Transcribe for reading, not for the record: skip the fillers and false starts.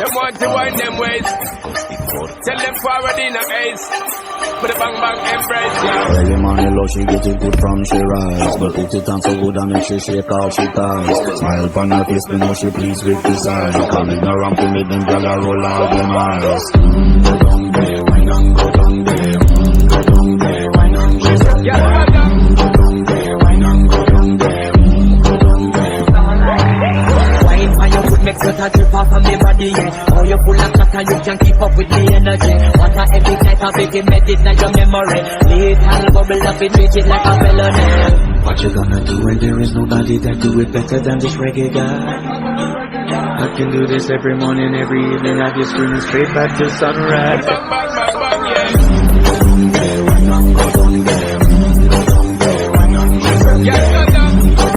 Them want to wind them ways. Tell them forward in a ace. Put a bang bang embrace, yeah. Early morning love, she get it good from she rise. But put it on so good and make she shake all she ties. Smile upon her face, me know she pleased with the size. Coming around to me, them gyal a roll out them eyes. Go down there, why not go down there? Go down there, why not go down there? Go down there, why not go down there? Go down there. Wine for your foot makes you touch drip off of me body, yeah. Oh, you full of chatter, you can't keep up with the energy. What a epic night of it, made it like your memory. Little bubble up, it treat it like a felony. What you gonna do when there is nobody that do it better than this reggae guy? I can do this every morning, every evening. I just screaming straight back to sunrise.